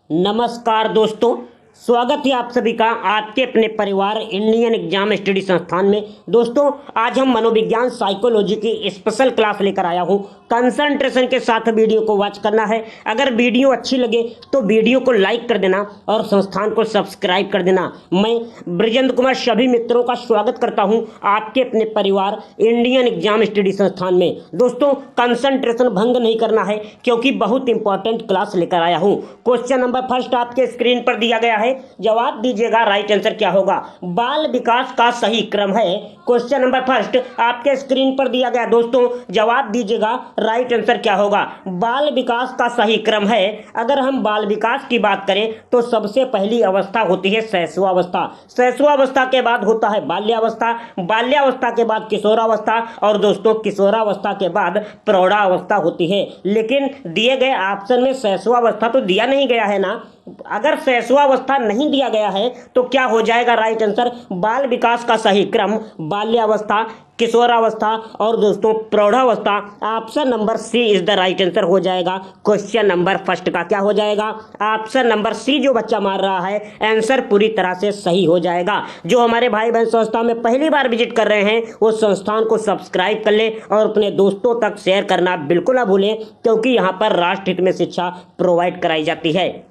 नमस्कार दोस्तों, स्वागत है आप सभी का आपके अपने परिवार इंडियन एग्जाम स्टडी संस्थान में। दोस्तों, आज हम मनोविज्ञान साइकोलॉजी की स्पेशल क्लास लेकर आया हूं। कंसंट्रेशन के साथ वीडियो को वॉच करना है। अगर वीडियो अच्छी लगे तो वीडियो को लाइक कर देना और संस्थान को सब्सक्राइब कर देना। मैं ब्रजेंद्र कुमार सभी मित्रों का स्वागत करता हूं आपके अपने परिवार इंडियन एग्जाम स्टडी संस्थान में। दोस्तों, कंसंट्रेशन भंग नहीं करना है क्योंकि बहुत इंपॉर्टेंट क्लास लेकर आया हूं। क्वेश्चन नंबर फर्स्ट आपके स्क्रीन पर दिया गया है, जवाब दीजिएगा। राइट आंसर क्या होगा? बाल विकास का सही क्रम है। क्वेश्चन नंबर फर्स्ट आपके स्क्रीन पर दिया गया। दोस्तों, जवाब दीजिएगा। राइट आंसर क्या होगा? बाल विकास का सही क्रम है। अगर हम बाल विकास की बात करें तो सबसे पहली अवस्था होती है शैशवावस्था। शैशवावस्था के बाद होता है बाल्यावस्था, बाल्यावस्था के बाद किशोरावस्था और दोस्तों किशोरावस्था के बाद प्रौढ़ावस्था होती है। लेकिन दिए गए ऑप्शन में शैशवावस्था तो दिया नहीं गया है ना। अगर शैशवावस्था नहीं दिया गया है तो क्या हो जाएगा? राइट आंसर बाल विकास का सही क्रम बाल्यावस्था, किशोरावस्था और दोस्तों प्रौढ़ावस्था। Option number C is the right answer हो जाएगा। क्वेश्चन नंबर फर्स्ट का क्या हो जाएगा? ऑप्शन नंबर सी जो बच्चा मार रहा है आंसर पूरी तरह से सही हो जाएगा। जो हमारे भाई बहन संस्था में पहली बार विजिट कर रहे हैं वो संस्थान को सब्सक्राइब कर ले और अपने दोस्तों तक शेयर करना बिल्कुल ना भूलें, क्योंकि यहाँ पर राष्ट्र हित में शिक्षा प्रोवाइड कराई जाती है।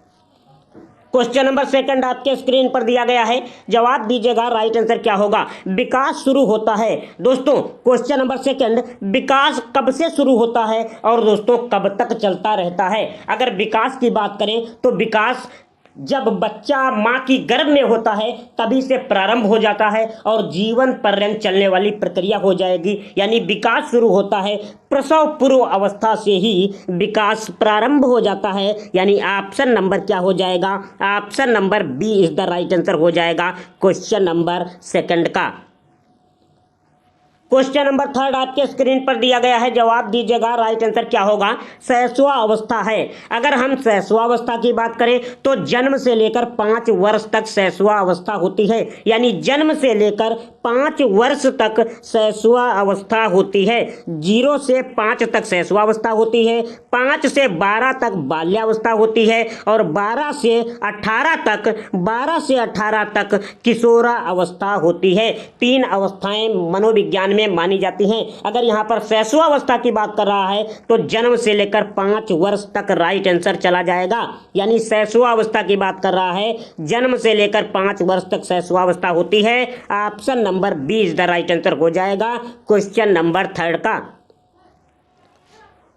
क्वेश्चन नंबर सेकंड आपके स्क्रीन पर दिया गया है, जवाब दीजिएगा। राइट आंसर क्या होगा? विकास शुरू होता है। दोस्तों, क्वेश्चन नंबर सेकंड, विकास कब से शुरू होता है और दोस्तों कब तक चलता रहता है? अगर विकास की बात करें तो विकास जब बच्चा माँ की गर्भ में होता है तभी से प्रारंभ हो जाता है और जीवन पर्यंत चलने वाली प्रक्रिया हो जाएगी। यानी विकास शुरू होता है, प्रसव पूर्व अवस्था से ही विकास प्रारंभ हो जाता है। यानी ऑप्शन नंबर क्या हो जाएगा? Option number B is the right answer हो जाएगा क्वेश्चन नंबर सेकंड का। क्वेश्चन नंबर थर्ड आपके स्क्रीन पर दिया गया है, जवाब दीजिएगा। राइट आंसर क्या होगा? शैशवा अवस्था है। अगर हम शैशवावस्था की बात करें तो जन्म से लेकर 5 वर्ष तक शैशवा अवस्था होती है। यानी जन्म से लेकर 5 वर्ष तक शैशवा अवस्था होती है। 0 से 5 तक शैशवावस्था होती है, 5 से 12 तक बाल्यावस्था होती है और 12 से 18 तक किशोरा अवस्था होती है। 3 अवस्थाएं मनोविज्ञान में मानी जाती हैं। अगर यहाँ पर शैशवावस्था की बात कर रहा है तो जन्म से लेकर 5 वर्ष तक राइट आंसर चला जाएगा। यानी शैशवावस्था की बात कर रहा है, जन्म से लेकर 5 वर्ष तक शैशवावस्था होती है। Option number B is the right answer हो जाएगा क्वेश्चन नंबर थर्ड का।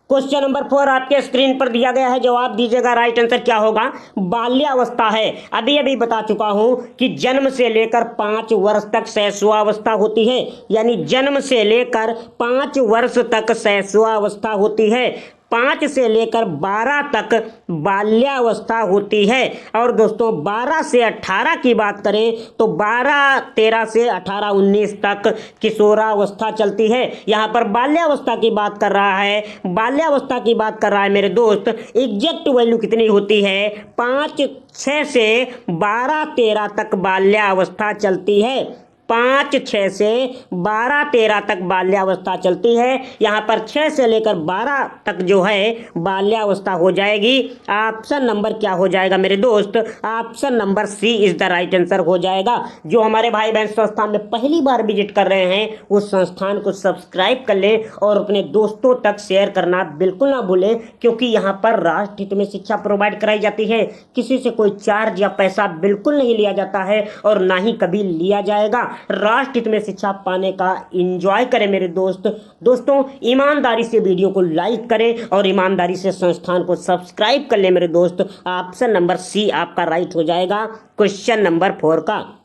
क्वेश्चन नंबर 4 आपके स्क्रीन पर दिया गया है, जवाब दीजिएगा। राइट आंसर क्या होगा? बाल्यावस्था है। अभी बता चुका हूं कि जन्म से लेकर 5 वर्ष तक शैशवावस्था होती है। यानी जन्म से लेकर 5 वर्ष तक शैशवावस्था होती है, 5 से लेकर 12 तक बाल्यावस्था होती है और दोस्तों 12 से 18 की बात करें तो 12, 13 से 18, 19 तक किशोरावस्था चलती है। यहाँ पर बाल्यावस्था की बात कर रहा है, बाल्यावस्था की बात कर रहा है मेरे दोस्त। एग्जैक्ट वैल्यू कितनी होती है? 5, 6 से 12, 13 तक बाल्यावस्था चलती है। 5, 6 से 12, 13 तक बाल्यावस्था चलती है। यहाँ पर 6 से लेकर 12 तक जो है बाल्यावस्था हो जाएगी। ऑप्शन नंबर क्या हो जाएगा मेरे दोस्त? Option number C is the right answer हो जाएगा। जो हमारे भाई बहन संस्थान में पहली बार विजिट कर रहे हैं उस संस्थान को सब्सक्राइब कर लें और अपने दोस्तों तक शेयर करना बिल्कुल ना भूलें, क्योंकि यहाँ पर राष्ट्र हित में शिक्षा प्रोवाइड कराई जाती है। किसी से कोई चार्ज या पैसा बिल्कुल नहीं लिया जाता है और ना ही कभी लिया जाएगा। राष्ट्र हित में शिक्षा पाने का एंजॉय करें मेरे दोस्तों ईमानदारी से वीडियो को लाइक करें और ईमानदारी से संस्थान को सब्सक्राइब कर लें मेरे दोस्त। ऑप्शन नंबर सी आपका राइट हो जाएगा क्वेश्चन नंबर 4 का।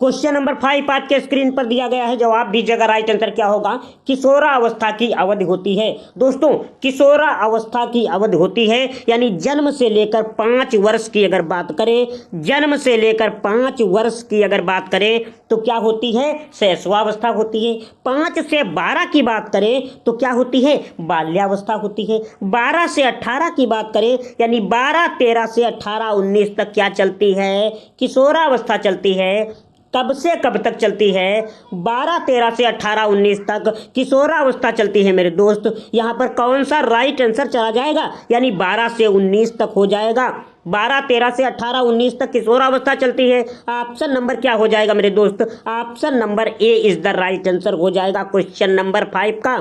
क्वेश्चन नंबर 5 आपके स्क्रीन पर दिया गया है, जवाब दीजिएगा। राइट आंसर क्या होगा? किशोरा अवस्था की अवधि होती है। दोस्तों, किशोरा अवस्था की अवधि होती है यानी जन्म से लेकर 5 वर्ष की अगर बात करें, जन्म से लेकर 5 वर्ष की अगर बात करें तो क्या होती है? शैशवावस्था होती है। 5 से 12 की बात करें तो क्या होती है? बाल्यावस्था होती है। 12 से 18 की बात करें यानी 12, 13 से 18, 19 तक क्या चलती है? किशोरावस्था चलती है। कब से कब तक चलती है? 12-13 से 18-19 तक किशोरावस्था चलती है मेरे दोस्त। यहाँ पर कौन सा राइट आंसर चला जाएगा? यानी 12 से 19 तक हो जाएगा। 12-13 से 18-19 तक किशोरावस्था चलती है। ऑप्शन नंबर क्या हो जाएगा मेरे दोस्त? Option number A is the right answer हो जाएगा क्वेश्चन नंबर 5 का।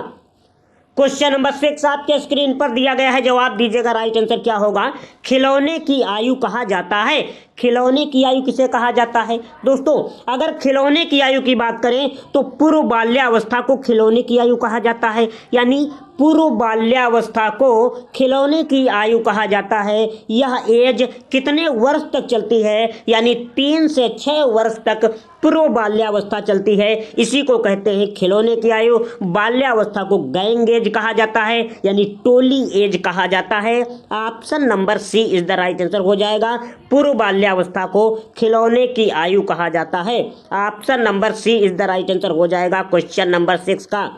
क्वेश्चन नंबर 6 आपके स्क्रीन पर दिया गया है, जवाब दीजिएगा राइट आंसर क्या होगा। खिलौने की आयु कहा जाता है। खिलौने की आयु किसे कहा जाता है? दोस्तों अगर खिलौने की आयु की बात करें तो पूर्व बाल्यावस्था को खिलौने की आयु कहा जाता है। यानी पूर्व बाल्यावस्था को खिलौने की आयु कहा जाता है। यह एज कितने वर्ष तक चलती है? यानी 3 से 6 वर्ष तक पूर्व बाल्यावस्था चलती है। इसी को कहते हैं खिलौने की आयु। बाल्यावस्था को गैंग एज कहा जाता है, यानी टोली एज कहा जाता है। Option number C is the right answer हो जाएगा। पूर्व बाल्यावस्था को खिलौने की आयु कहा जाता है। Option number C is the right answer हो जाएगा क्वेश्चन नंबर 6 का।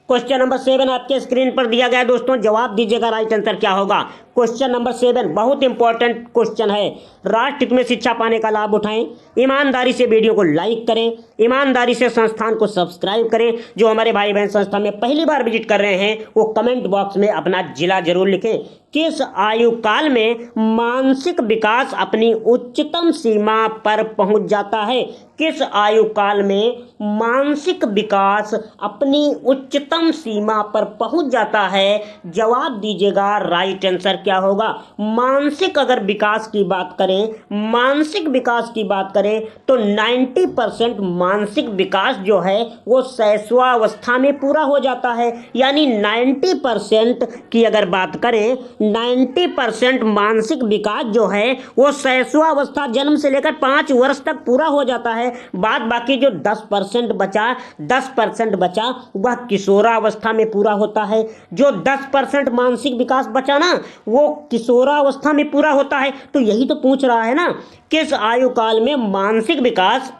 क्वेश्चन नंबर 7 आपके स्क्रीन पर दिया गया दोस्तों, जवाब दीजिएगा राइट आंसर क्या होगा। क्वेश्चन नंबर 7 बहुत इंपॉर्टेंट क्वेश्चन है। राष्ट्र हित में शिक्षा पाने का लाभ उठाएं, ईमानदारी से वीडियो को लाइक करें, ईमानदारी से संस्थान को सब्सक्राइब करें। जो हमारे भाई बहन संस्था में पहली बार विजिट कर रहे हैं वो कमेंट बॉक्स में अपना जिला जरूर लिखें। किस आयु काल में मानसिक विकास अपनी उच्चतम सीमा पर पहुंच जाता है? किस आयु काल में मानसिक विकास अपनी उच्चतम सीमा पर पहुंच जाता है? जवाब दीजिएगा राइट आंसर क्या होगा। मानसिक अगर विकास की बात करें, मानसिक विकास की बात करें तो 90% मानसिक विकास जो है वो शैशवावस्था में पूरा हो जाता है। यानी 90% की अगर बात करें, 90% मानसिक विकास जो है वो शैशवावस्था जन्म से लेकर 5 वर्ष तक पूरा हो जाता है। बाद बाकी जो 10% बचा वह किशोरावस्था में पूरा होता है। जो 10% मानसिक विकास बचा ना वो किशोरावस्था में पूरा होता है। तो यही तो पूछ रहा है ना, किस आयु काल में मानसिक विकास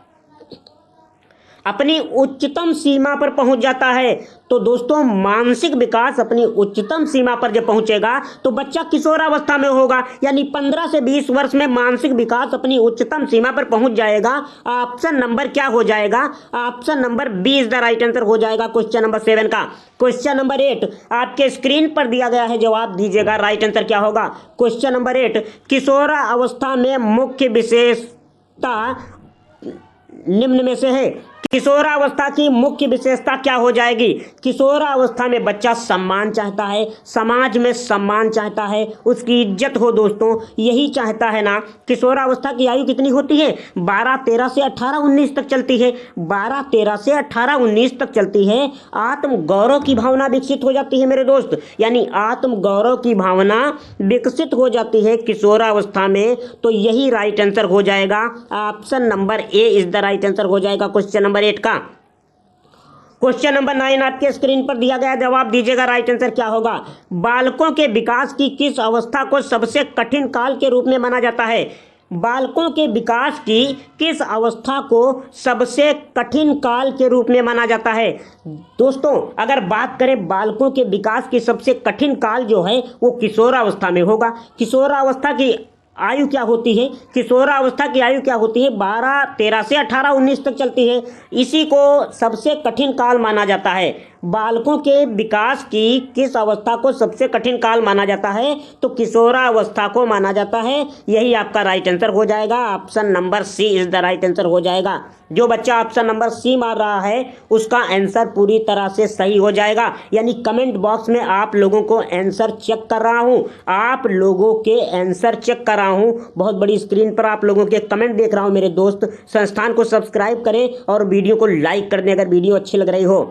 अपनी उच्चतम सीमा पर पहुंच जाता है? तो दोस्तों मानसिक विकास अपनी उच्चतम सीमा पर जब पहुंचेगा तो बच्चा किशोरावस्था में होगा। यानी 15 से 20 वर्ष में मानसिक विकास अपनी उच्चतम सीमा पर पहुंच जाएगा। ऑप्शन नंबर क्या हो जाएगा? Option number B is the right answer हो जाएगा क्वेश्चन नंबर 7 का। क्वेश्चन नंबर 8 आपके स्क्रीन पर दिया गया है, जवाब दीजिएगा राइट आंसर क्या होगा। क्वेश्चन नंबर 8 किशोरावस्था में मुख्य विशेषता निम्न में से है। किशोरावस्था की मुख्य विशेषता क्या हो जाएगी? किशोरावस्था में बच्चा सम्मान चाहता है, समाज में सम्मान चाहता है, उसकी इज्जत हो दोस्तों, यही चाहता है ना। किशोरावस्था की आयु कितनी होती है? 12-13 से 18-19 तक चलती है। 12-13 से 18-19 तक चलती है। आत्म गौरव की भावना विकसित हो जाती है मेरे दोस्त। यानी आत्म गौरव की भावना विकसित हो जाती है किशोरावस्था में। तो यही राइट आंसर हो जाएगा। Option number A is the right answer हो जाएगा क्वेश्चन नंबर 8 का। क्वेश्चन नंबर 9 आपके स्क्रीन पर दिया गया, जवाब दीजिएगा राइट आंसर क्या होगा। बालकों के विकास की किस अवस्था को सबसे कठिन काल के रूप में माना जाता है? बालकों के विकास की किस अवस्था को सबसे कठिन काल के रूप में माना जाता है? दोस्तों अगर बात करें बालकों के विकास की सबसे कठिन काल जो है वो किशोरावस्था में होगा। किशोरावस्था की आयु क्या होती है? किशोरावस्था की आयु क्या होती है? 12-13 से 18-19 तक चलती है। इसी को सबसे कठिन काल माना जाता है। बालकों के विकास की किस अवस्था को सबसे कठिन काल माना जाता है? तो किशोरावस्था को माना जाता है। यही आपका राइट आंसर हो जाएगा। Option number C is the right answer हो जाएगा। जो बच्चा ऑप्शन नंबर सी मार रहा है उसका आंसर पूरी तरह से सही हो जाएगा। यानी कमेंट बॉक्स में आप लोगों को आंसर चेक कर रहा हूं, आप लोगों के आंसर चेक कर रहा हूं। बहुत बड़ी स्क्रीन पर आप लोगों के कमेंट देख रहा हूं मेरे दोस्त। संस्थान को सब्सक्राइब करें और वीडियो को लाइक कर दें अगर वीडियो अच्छी लग रही हो।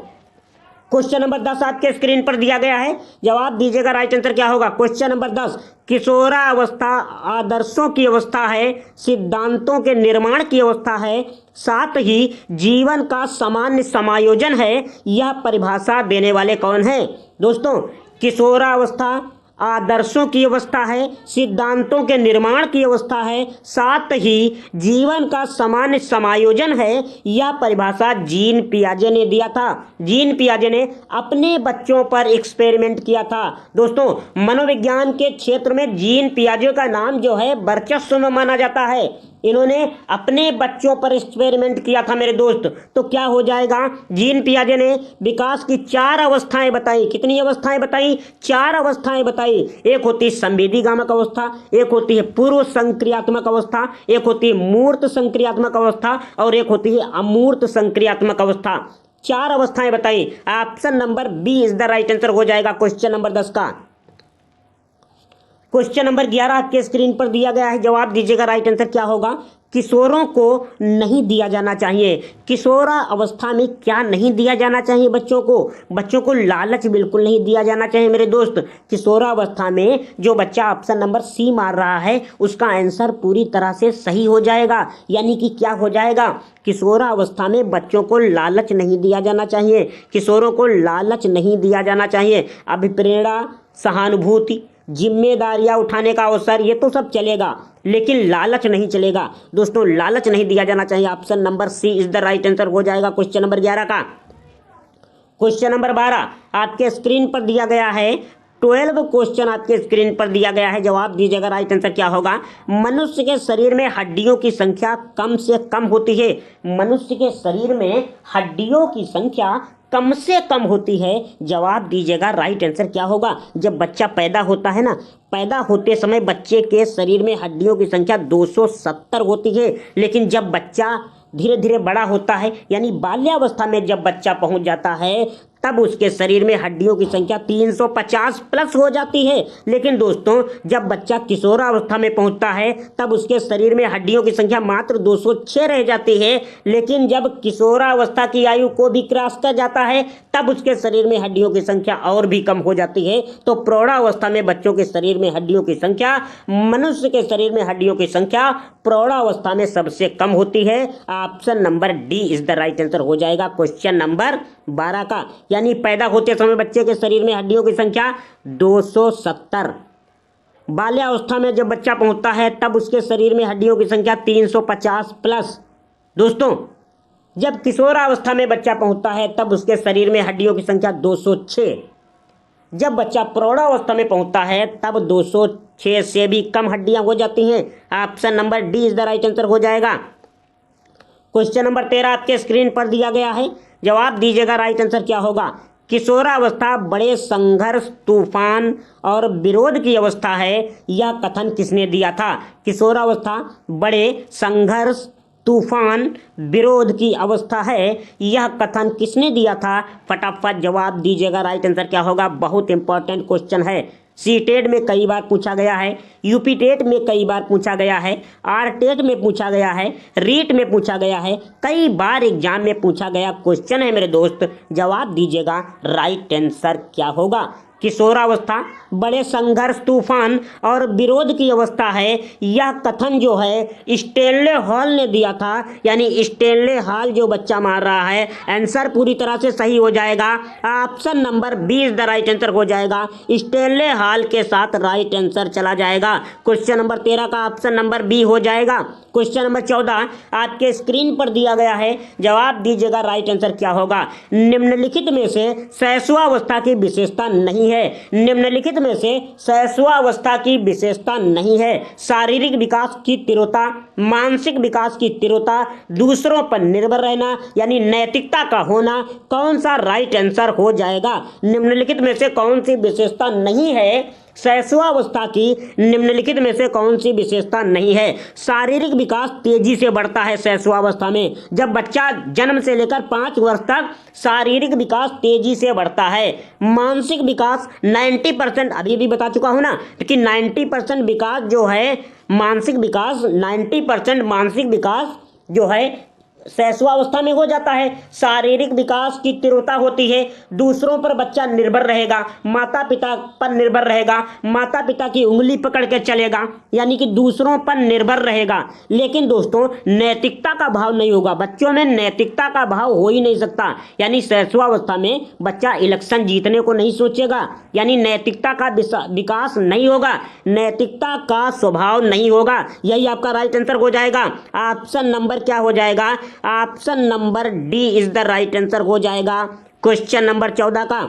क्वेश्चन नंबर 10 आपके स्क्रीन पर दिया गया है, जवाब दीजिएगा राइट आंसर क्या होगा। क्वेश्चन नंबर 10 किशोरावस्था आदर्शों की अवस्था है, सिद्धांतों के निर्माण की अवस्था है, साथ ही जीवन का सामान्य समायोजन है। यह परिभाषा देने वाले कौन है? दोस्तों किशोरावस्था आदर्शों की अवस्था है, सिद्धांतों के निर्माण की अवस्था है, साथ ही जीवन का सामान्य समायोजन है। यह परिभाषा जीन पियाजे ने दिया था। जीन पियाजे ने अपने बच्चों पर एक्सपेरिमेंट किया था। दोस्तों मनोविज्ञान के क्षेत्र में जीन पियाजे का नाम जो है वर्चस्व में माना जाता है। इन्होंने अपने बच्चों पर एक्सपेरिमेंट किया था मेरे दोस्त। तो क्या हो जाएगा, जीन पियाजे ने विकास की 4 अवस्थाएं बताई। कितनी अवस्थाएं बताई? 4 अवस्थाएं बताई। एक होती है संवेदीगामक अवस्था, एक होती है पूर्व संक्रियात्मक अवस्था, एक होती है मूर्त संक्रियात्मक अवस्था और एक होती है अमूर्त संक्रियात्मक अवस्था। 4 अवस्थाएं बताई। Option number B is the right answer हो जाएगा क्वेश्चन नंबर 10 का। क्वेश्चन नंबर 11 आपके स्क्रीन पर दिया गया है, जवाब दीजिएगा राइट आंसर क्या होगा। किशोरों को नहीं दिया जाना चाहिए। किशोरा अवस्था में क्या नहीं दिया जाना चाहिए बच्चों को? बच्चों को लालच बिल्कुल नहीं दिया जाना चाहिए मेरे दोस्त। किशोरा अवस्था में जो बच्चा ऑप्शन नंबर सी मार रहा है उसका आंसर पूरी तरह से सही हो जाएगा। यानी कि क्या हो जाएगा, किशोरा अवस्था में बच्चों को लालच नहीं दिया जाना चाहिए। किशोरों को लालच नहीं दिया जाना चाहिए। अभिप्रेरणा, सहानुभूति, जिम्मेदारियां उठाने का अवसर, ये तो सब चलेगा, लेकिन लालच नहीं चलेगा दोस्तों। लालच नहीं दिया जाना चाहिए। Option number C is the right answer हो जाएगा क्वेश्चन नंबर 11 का। क्वेश्चन नंबर 12 आपके स्क्रीन पर दिया गया है। 12 क्वेश्चन आपके स्क्रीन पर दिया गया है, जवाब दीजिएगा राइट आंसर क्या होगा। मनुष्य के शरीर में हड्डियों की संख्या कम से कम होती है। मनुष्य के शरीर में हड्डियों की संख्या कम से कम होती है। जवाब दीजिएगा राइट आंसर क्या होगा। जब बच्चा पैदा होता है ना, पैदा होते समय बच्चे के शरीर में हड्डियों की संख्या 270 होती है, लेकिन जब बच्चा धीरे धीरे बड़ा होता है, यानी बाल्यावस्था में जब बच्चा पहुंच जाता है, तब उसके शरीर में हड्डियों की संख्या 350 प्लस हो जाती है। लेकिन दोस्तों जब बच्चा किशोरावस्था में पहुंचता है तब उसके शरीर में हड्डियों की संख्या मात्र 206 रह जाती है। लेकिन जब किशोरावस्था की आयु को भी क्रॉस कर जाता है तब उसके शरीर में हड्डियों की संख्या और भी कम हो जाती है। तो प्रौढ़ावस्था में बच्चों के शरीर में हड्डियों की संख्या, मनुष्य के शरीर में हड्डियों की संख्या प्रौढ़ावस्था में सबसे कम होती है। Option number D is the right answer हो जाएगा क्वेश्चन नंबर 12 का। यानी पैदा होते समय बच्चे के शरीर में हड्डियों की संख्या 270। बाल्यावस्था में जब बच्चा पहुंचता है तब उसके शरीर में हड्डियों की संख्या 350 प्लस। दोस्तों जब किशोरावस्था में बच्चा पहुंचता है तब उसके शरीर में हड्डियों की संख्या 206। जब बच्चा प्रौढ़ावस्था में पहुंचता है तब 206 से भी कम हड्डियां हो जाती हैं। Option number D is the right answer हो जाएगा। क्वेश्चन नंबर 13 आपके स्क्रीन पर दिया गया है, जवाब दीजिएगा राइट आंसर क्या होगा। किशोरावस्था बड़े संघर्ष, तूफान और विरोध की अवस्था है, यह कथन किसने दिया था? किशोरावस्था बड़े संघर्ष, तूफान, विरोध की अवस्था है, यह कथन किसने दिया था? फटाफट जवाब दीजिएगा राइट आंसर क्या होगा। बहुत इंपॉर्टेंट क्वेश्चन है, सी टेट में कई बार पूछा गया है, यूपी टेट में कई बार पूछा गया है, आर टेट में पूछा गया है, रीट में पूछा गया है, कई बार एग्जाम में पूछा गया क्वेश्चन है मेरे दोस्त। जवाब दीजिएगा राइट आंसर क्या होगा। किशोरावस्था बड़े संघर्ष, तूफान और विरोध की अवस्था है, यह कथन जो है स्टेनले हॉल ने दिया था। यानी स्टेनले हॉल जो बच्चा मार रहा है, आंसर पूरी तरह से सही हो जाएगा। Option number B is the right answer हो जाएगा। स्टेनले हॉल के साथ राइट आंसर चला जाएगा। क्वेश्चन नंबर 13 का ऑप्शन नंबर बी हो जाएगा। क्वेश्चन नंबर 14 आपके स्क्रीन पर दिया गया है, जवाब दीजिएगा राइट आंसर क्या होगा। निम्नलिखित में से शैशवावस्था की विशेषता नहीं है। निम्नलिखित में से शैशवावस्था की विशेषता नहीं है। शारीरिक विकास की तीव्रता, मानसिक विकास की तीव्रता, दूसरों पर निर्भर रहना यानी नैतिकता का होना, कौन सा राइट आंसर हो जाएगा। निम्नलिखित में से कौन सी विशेषता नहीं है शैशवावस्था की? निम्नलिखित में से कौन सी विशेषता नहीं है? शारीरिक विकास तेजी से बढ़ता है शैशवावस्था में। जब बच्चा जन्म से लेकर 5 वर्ष तक शारीरिक विकास तेजी से बढ़ता है। मानसिक विकास 90%, अभी भी बता चुका हूं ना कि 90% विकास जो है, मानसिक विकास 90% मानसिक विकास जो है शैशवावस्था में हो जाता है। शारीरिक विकास की तीव्रता होती है, दूसरों पर बच्चा निर्भर रहेगा, माता पिता पर निर्भर रहेगा, माता पिता की उंगली पकड़ के चलेगा, यानी कि दूसरों पर निर्भर रहेगा। लेकिन दोस्तों नैतिकता का भाव नहीं होगा, बच्चों में नैतिकता का भाव हो ही नहीं सकता। यानी शैशवावस्था में बच्चा इलेक्शन जीतने को नहीं सोचेगा, यानी नैतिकता का विकास नहीं होगा, नैतिकता का स्वभाव नहीं होगा। यही आपका राइट आंसर हो जाएगा। ऑप्शन नंबर क्या हो जाएगा? Option number D is the right answer हो जाएगा क्वेश्चन नंबर 14 का।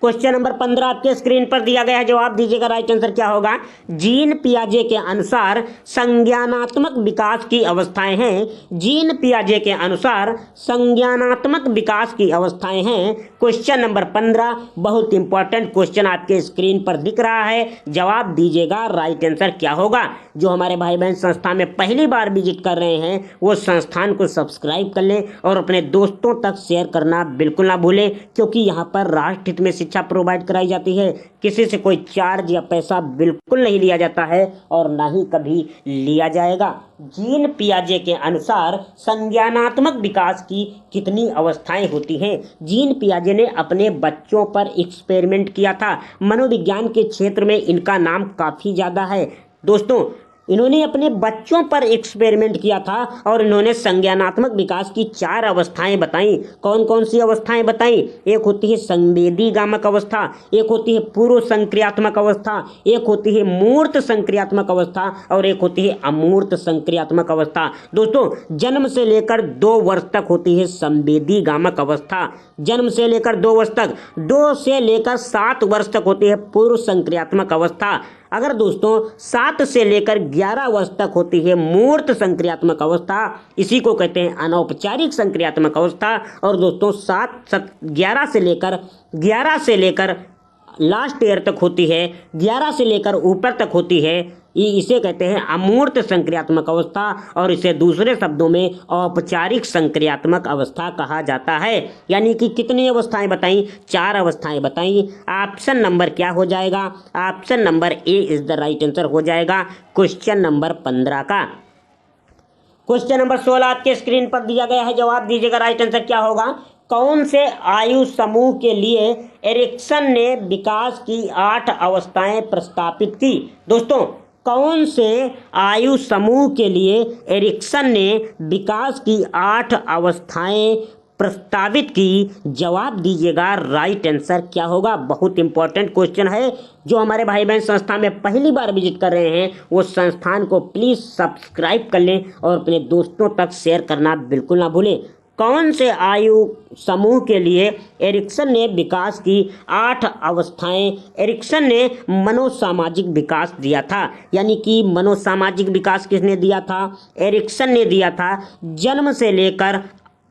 क्वेश्चन नंबर 15 आपके स्क्रीन पर दिया गया है, जवाब दीजिएगा। राइट आंसर क्या होगा? जीन पियाजे के अनुसार संज्ञानात्मक विकास की अवस्थाएं हैं। जीन पियाजे के अनुसार संज्ञानात्मक विकास की अवस्थाएं हैं। क्वेश्चन नंबर 15 बहुत इंपॉर्टेंट क्वेश्चन आपके स्क्रीन पर दिख रहा है, जवाब दीजिएगा। राइट आंसर क्या होगा? जो हमारे भाई बहन संस्था में पहली बार विजिट कर रहे हैं वो संस्थान को सब्सक्राइब कर लें और अपने दोस्तों तक शेयर करना बिल्कुल ना भूलें, क्योंकि यहाँ पर राष्ट्र हित में शिक्षा प्रोवाइड कराई जाती है। किसी से कोई चार्ज या पैसा बिल्कुल नहीं लिया जाता है और ना ही कभी लिया जाएगा। जीन पियाजे के अनुसार संज्ञानात्मक विकास की कितनी अवस्थाएं होती हैं? जीन पियाजे ने अपने बच्चों पर एक्सपेरिमेंट किया था। मनोविज्ञान के क्षेत्र में इनका नाम काफ़ी ज़्यादा है दोस्तों। इन्होंने अपने बच्चों पर एक्सपेरिमेंट किया था और इन्होंने संज्ञानात्मक विकास की 4 अवस्थाएं बताई। कौन कौन सी अवस्थाएं बताई? एक होती है संवेदीगामक अवस्था, एक होती है पूर्व संक्रियात्मक अवस्था, एक होती है मूर्त संक्रियात्मक अवस्था और एक होती है अमूर्त संक्रियात्मक अवस्था। दोस्तों, जन्म से लेकर 2 वर्ष तक होती है संवेदीगामक अवस्था। जन्म से लेकर 2 वर्ष तक, 2 से लेकर 7 वर्ष तक होती है पूर्व संक्रियात्मक अवस्था। अगर दोस्तों 7 से लेकर 11 वर्ष तक होती है मूर्त संक्रियात्मक अवस्था, इसी को कहते हैं अनौपचारिक संक्रियात्मक अवस्था। और दोस्तों 11 से लेकर लास्ट ईयर तक होती है, 11 से लेकर ऊपर तक होती है, इसे कहते हैं अमूर्त संक्रियात्मक अवस्था और इसे दूसरे शब्दों में औपचारिक संक्रियात्मक अवस्था कहा जाता है। यानी कि कितनी अवस्थाएं बताई? 4 अवस्थाएं बताई। ऑप्शन नंबर क्या हो जाएगा? Option number A is the right answer हो जाएगा क्वेश्चन नंबर 15 का। क्वेश्चन नंबर 16 आपके स्क्रीन पर दिया गया है, जवाब दीजिएगा। राइट आंसर क्या होगा? कौन से आयु समूह के लिए एरिक्सन ने विकास की 8 अवस्थाएं प्रस्तावित की? दोस्तों, कौन से आयु समूह के लिए एरिक्सन ने विकास की 8 अवस्थाएं प्रस्तावित की? जवाब दीजिएगा। राइट आंसर क्या होगा? बहुत इंपॉर्टेंट क्वेश्चन है। जो हमारे भाई बहन संस्था में पहली बार विजिट कर रहे हैं वो संस्थान को प्लीज़ सब्सक्राइब कर लें और अपने दोस्तों तक शेयर करना बिल्कुल ना भूलें। कौन से आयु समूह के लिए एरिक्सन ने विकास की 8 अवस्थाएं? एरिक्सन ने मनोसामाजिक विकास दिया था। यानी कि मनोसामाजिक विकास किसने दिया था? एरिक्सन ने दिया था। जन्म से लेकर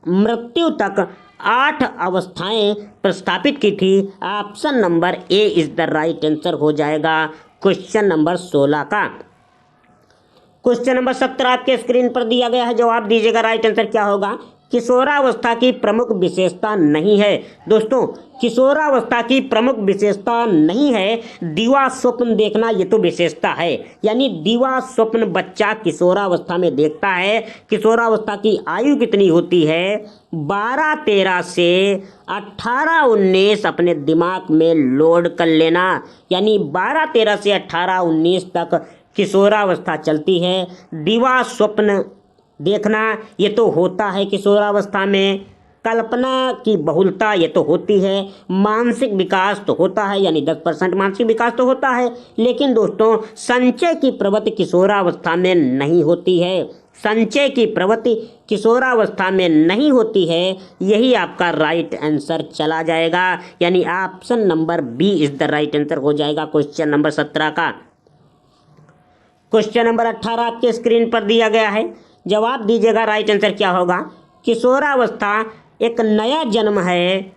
मृत्यु तक 8 अवस्थाएं प्रस्तावित की थी। Option number A is the right answer हो जाएगा क्वेश्चन नंबर 16 का। क्वेश्चन नंबर 17 आपके स्क्रीन पर दिया गया है, जवाब दीजिएगा। राइट आंसर क्या होगा? किशोरावस्था की प्रमुख विशेषता नहीं है। दोस्तों, किशोरावस्था की प्रमुख विशेषता नहीं है दिवा स्वप्न देखना, ये तो विशेषता है। यानी दिवा स्वप्न बच्चा किशोरावस्था में देखता है। किशोरावस्था की आयु कितनी होती है? 12-13 से 18-19 अपने दिमाग में लोड कर लेना। यानी 12-13 से 18-19 तक किशोरावस्था चलती है। दिवा स्वप्न देखना ये तो होता है किशोरावस्था में। कल्पना की बहुलता ये तो होती है। मानसिक विकास तो होता है, यानी 10% मानसिक विकास तो होता है। लेकिन दोस्तों, संचय की प्रवृत्ति किशोरावस्था में नहीं होती है। संचय की प्रवृत्ति किशोरावस्था में नहीं होती है। यही आपका राइट आंसर चला जाएगा। यानी option number B is the right answer हो जाएगा क्वेश्चन नंबर 17 का। क्वेश्चन नंबर 18 आपके स्क्रीन पर दिया गया है, जवाब दीजिएगा। राइट आंसर क्या होगा? किशोरावस्था एक नया जन्म है।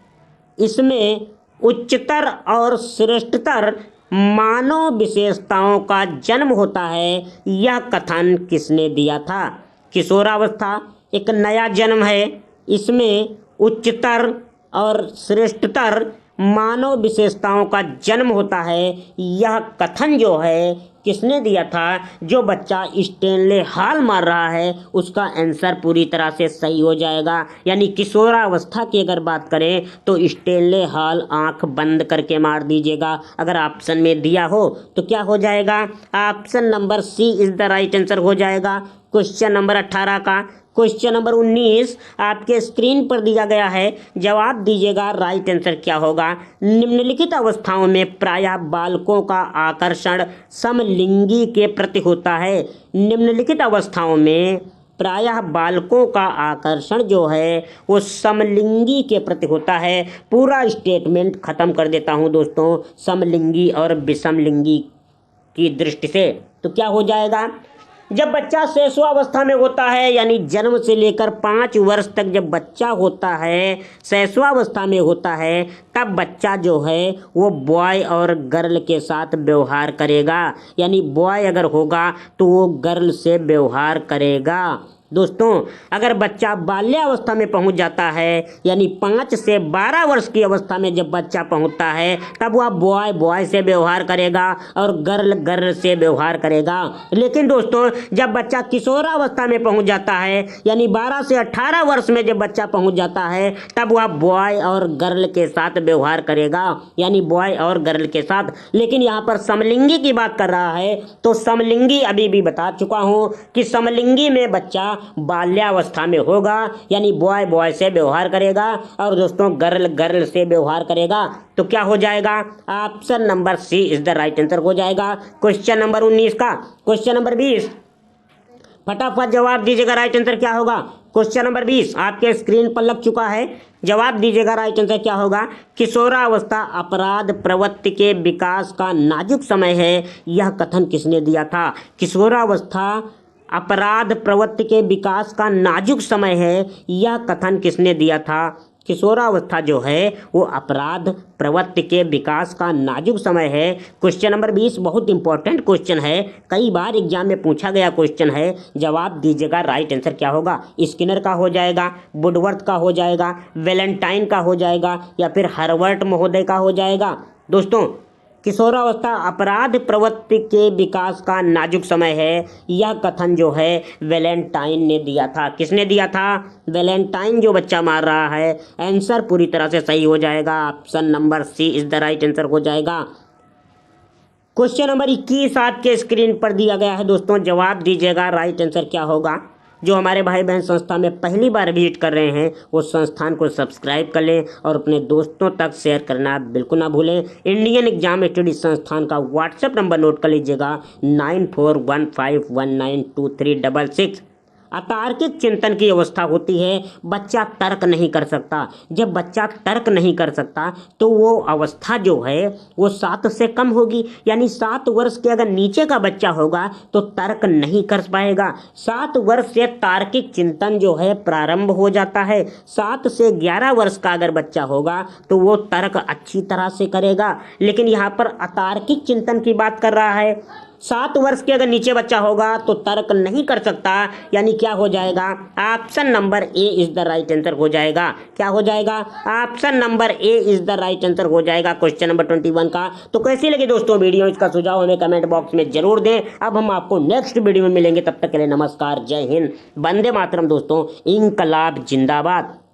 इसमें उच्चतर और श्रेष्ठतर मानव विशेषताओं का जन्म होता है। यह कथन किसने दिया था? किशोरावस्था एक नया जन्म है, इसमें उच्चतर और श्रेष्ठतर मानव विशेषताओं का जन्म होता है। यह कथन जो है किसने दिया था? जो बच्चा स्टेनले हॉल मार रहा है उसका आंसर पूरी तरह से सही हो जाएगा। यानी किशोरावस्था की अगर बात करें तो स्टेनले हॉल आंख बंद करके मार दीजिएगा। अगर ऑप्शन में दिया हो तो क्या हो जाएगा? Option number C is the right answer हो जाएगा क्वेश्चन नंबर 18 का। क्वेश्चन नंबर 19 आपके स्क्रीन पर दिया गया है, जवाब दीजिएगा। राइट आंसर क्या होगा? निम्नलिखित अवस्थाओं में प्रायः बालकों का आकर्षण समलिंगी के प्रति होता है। निम्नलिखित अवस्थाओं में प्रायः बालकों का आकर्षण जो है वो समलिंगी के प्रति होता है। पूरा स्टेटमेंट खत्म कर देता हूं दोस्तों समलिंगी और विषमलिंगी की दृष्टि से। तो क्या हो जाएगा, जब बच्चा शैशवावस्था में होता है यानी जन्म से लेकर 5 वर्ष तक जब बच्चा होता है, शैशवावस्था में होता है, तब बच्चा जो है वो बॉय और गर्ल के साथ व्यवहार करेगा। यानी बॉय अगर होगा तो वो गर्ल से व्यवहार करेगा। दोस्तों अगर बच्चा बाल्यावस्था में पहुंच जाता है यानी 5 से 12 वर्ष की अवस्था में जब बच्चा पहुंचता है, तब वह बॉय बॉय से व्यवहार करेगा और गर्ल गर्ल से व्यवहार करेगा। लेकिन दोस्तों जब बच्चा किशोरावस्था में पहुंच जाता है यानी 12 से 18 वर्ष में जब बच्चा पहुंच जाता है, तब वह बॉय और गर्ल के साथ व्यवहार करेगा, यानी बॉय और गर्ल के साथ। लेकिन यहाँ पर समलिंगी की बात कर रहा है, तो समलिंगी अभी भी बता चुका हूँ कि समलिंगी में बच्चा बाल्यावस्था में होगा यानी बॉय बॉय से व्यवहार करेगा और दोस्तों गर्ल गर्ल से व्यवहार करेगा। तो क्या हो जाएगा, option number C is the right answer हो जाएगा क्वेश्चन नंबर 19 का। क्वेश्चन नंबर 20 फटाफट जवाब दीजिएगा, राइट आंसर क्या होगा। क्वेश्चन नंबर 20 आपके स्क्रीन पर लग चुका है, जवाब दीजिएगा राइट आंसर क्या होगा। किशोरावस्था अपराध प्रवृत्ति के विकास का नाजुक समय है, यह कथन किसने दिया था। किशोरावस्था अपराध प्रवृत्ति के विकास का नाजुक समय है, यह कथन किसने दिया था। किशोरावस्था जो है वो अपराध प्रवृत्ति के विकास का नाजुक समय है। क्वेश्चन नंबर 20 बहुत इंपॉर्टेंट क्वेश्चन है, कई बार एग्जाम में पूछा गया क्वेश्चन है। जवाब दीजिएगा राइट आंसर क्या होगा। स्किनर का हो जाएगा, वुडवर्थ का हो जाएगा, वैलेंटाइन का हो जाएगा या फिर हर्बर्ट महोदय का हो जाएगा। दोस्तों किशोरावस्था अपराध प्रवृत्ति के विकास का नाजुक समय है, यह कथन जो है वैलेंटाइन ने दिया था। किसने दिया था, वैलेंटाइन जो बच्चा मार रहा है। आंसर पूरी तरह से सही हो जाएगा, option number C is the right answer हो जाएगा। क्वेश्चन नंबर 21 आपके स्क्रीन पर दिया गया है दोस्तों, जवाब दीजिएगा राइट आंसर क्या होगा। जो हमारे भाई बहन संस्था में पहली बार विजिट कर रहे हैं वो संस्थान को सब्सक्राइब कर लें और अपने दोस्तों तक शेयर करना बिल्कुल ना भूलें। इंडियन एग्जाम स्टडी संस्थान का व्हाट्सएप नंबर नोट कर लीजिएगा 9415192366। अतार्किक चिंतन की अवस्था होती है, बच्चा तर्क नहीं कर सकता। जब बच्चा तर्क नहीं कर सकता तो वो अवस्था जो है वो 7 से कम होगी, यानी 7 वर्ष के अगर नीचे का बच्चा होगा तो तर्क नहीं कर पाएगा। 7 वर्ष से तार्किक चिंतन जो है प्रारंभ हो जाता है। 7 से 11 वर्ष का अगर बच्चा होगा तो वो तर्क अच्छी तरह से करेगा। लेकिन यहाँ पर अतार्किक चिंतन की बात कर रहा है, 7 वर्ष के अगर नीचे बच्चा होगा तो तर्क नहीं कर सकता, यानी क्या हो जाएगा, option number A is the right answer हो जाएगा। क्या हो जाएगा, option number A is the right answer हो जाएगा क्वेश्चन नंबर 21 का। तो कैसी लगी दोस्तों वीडियो, इसका सुझाव हमें कमेंट बॉक्स में जरूर दें। अब हम आपको नेक्स्ट वीडियो में मिलेंगे, तब तक के लिए नमस्कार, जय हिंद, वंदे मातरम दोस्तों, इंकलाब जिंदाबाद।